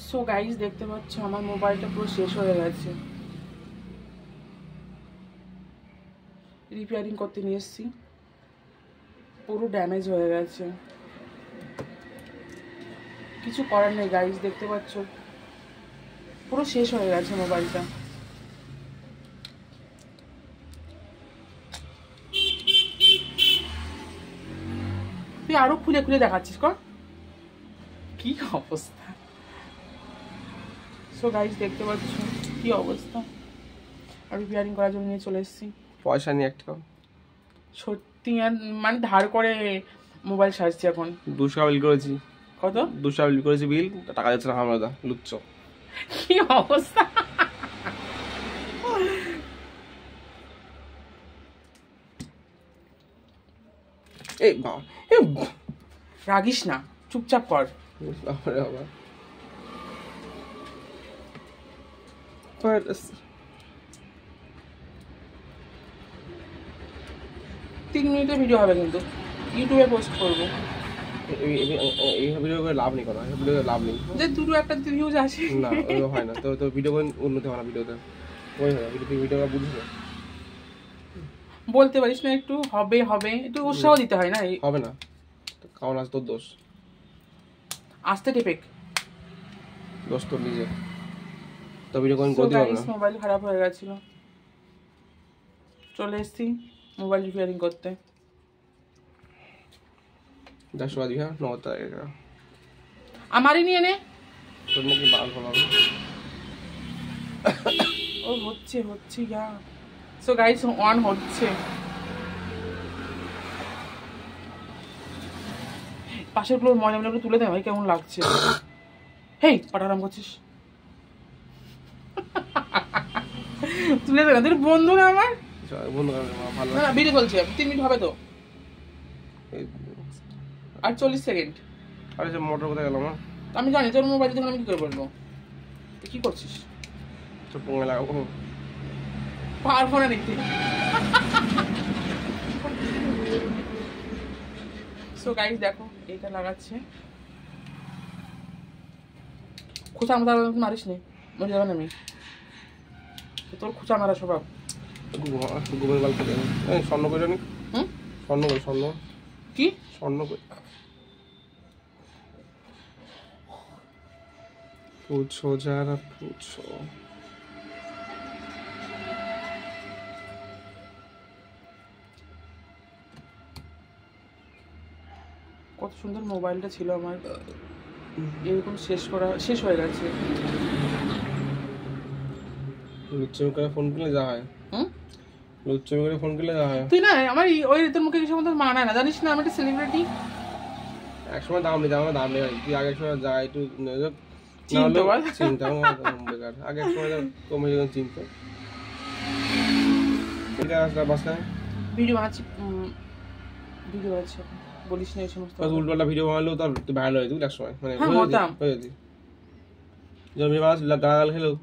So guys দেখতে পাচ্ছ আমার মোবাইলটা পুরো শেষ হয়ে গেছে, রিপেয়ারিং করতে নিয়ে এসেছি, পুরো ড্যামেজ হয়ে গেছে। কিছু করার নেই গাইস, দেখতে পাচ্ছ পুরো শেষ হয়ে গেছে মোবাইলটা। তুই আরো খুলে খুলে দেখাচ্ছিস কর, কি অবস্থা। সো গাইস দেখতে পাচ্ছ কি অবস্থা, আর রিপেয়ারিং করার জন্য নিয়ে চলে এসেছি। পয়সা নিয়ে একটা সত্যি মানে ধার করে মোবাইল সারছি এখন। 200 বিল করেছি। কত? 200 বিল করেছি, বিল টাকা দিচ্ছে না আমরা, লুচ্ছ। কি অবস্থা। এই বাবা, রাগিস না, চুপচাপ কর। বাবারে বাবা, 3 মিনিটের ভিডিও হবে কিন্তু ইউটিউবে পোস্ট করবো। এই ভিডিও করে লাভ নেই, কোনো ভিডিও লাভ নেই, যে দুটো একটা ভিউজ আসে না ওই হয় না। তো তো ভিডিও করে উন্নতি হয় না, ভিডিওতে ওই হয় ভিডিওটা বুঝিস না, বলতে পারিস না একটু হবে হবে, একটু উৎসাহ দিতে হয় না। হবে না কারণ আজ তোর দোষ, আস্তে টেপেক, দোষ তোর নিজে, তো ভিডিও করে করতে পারবে না। মোবাইল খারাপ হয়ে গেছিল, চলে এসেছি মোবাইল রিপেয়ারিং করতে। 100 টাকা দিবি, হ্যাঁ 9 টাকা আমারই নিয়ে নে। তোর নাকি বাল ফলাবে। ও হচ্ছে হচ্ছে ইয়া। সো গাইস অন হচ্ছে, পাশের গুলোর মজা মজা তুলে দে ভাই, কেমন লাগছে। হেই পাটারাম করছিস, তুলে দে না, তোর বন্ধু না আমার বন্ধু ভালো না। ভিডিও চলছে, 3 মিনিট হবে তো, আর 40 সেকেন্ড। আরে যে মোটর কোথায় গেল আমার? আমি জানি তোর মোবাইল দেখে আমি কি করে বলবো। তুই কি করছিস? তো পোঙে লাগাবো, পারবো না দেখতে। সো গাইস দেখো এইটা লাগাচ্ছে, খোঁচা মারিস নি, মরে যাবেন আমি। তোর খোঁচা মারা স্বভাব। গোবর গল্প স্বর্ণ করে নি, স্বর্ণ কই, স্বর্ণ কি স্বর্ণ কই, পুছো যারা পুছো। কত সুন্দর মোবাইলটা ছিল আমার, এরকম শেষ হয়ে গেছে। লুচ্চমি করে ফোন করলে যা হয়, লুচ্চমি করে ফোন করলে যা হয়। তুই না আমার ওই তোর মুখে কিছু মতো মানায় না, জানিস না আমি একটা সেলিব্রিটি। একসময় দাম নেই, আমার দাম নেই, তুই আগের সময় যা একটু চিন্তা বেকার, আগে এক সময় কমে যখন চিনতো। ঠিক আছে বাসায় ভিডিও বানাচ্ছি, বলিস না এই সমস্ত উল্টোপাল্টা ভিডিও বানালেও তার ভাইরাল হয়ে যেত এক সময়, মানে হ্যাঁ হতাম। হয়ে যেত। জমি মাছ গাল খেলেও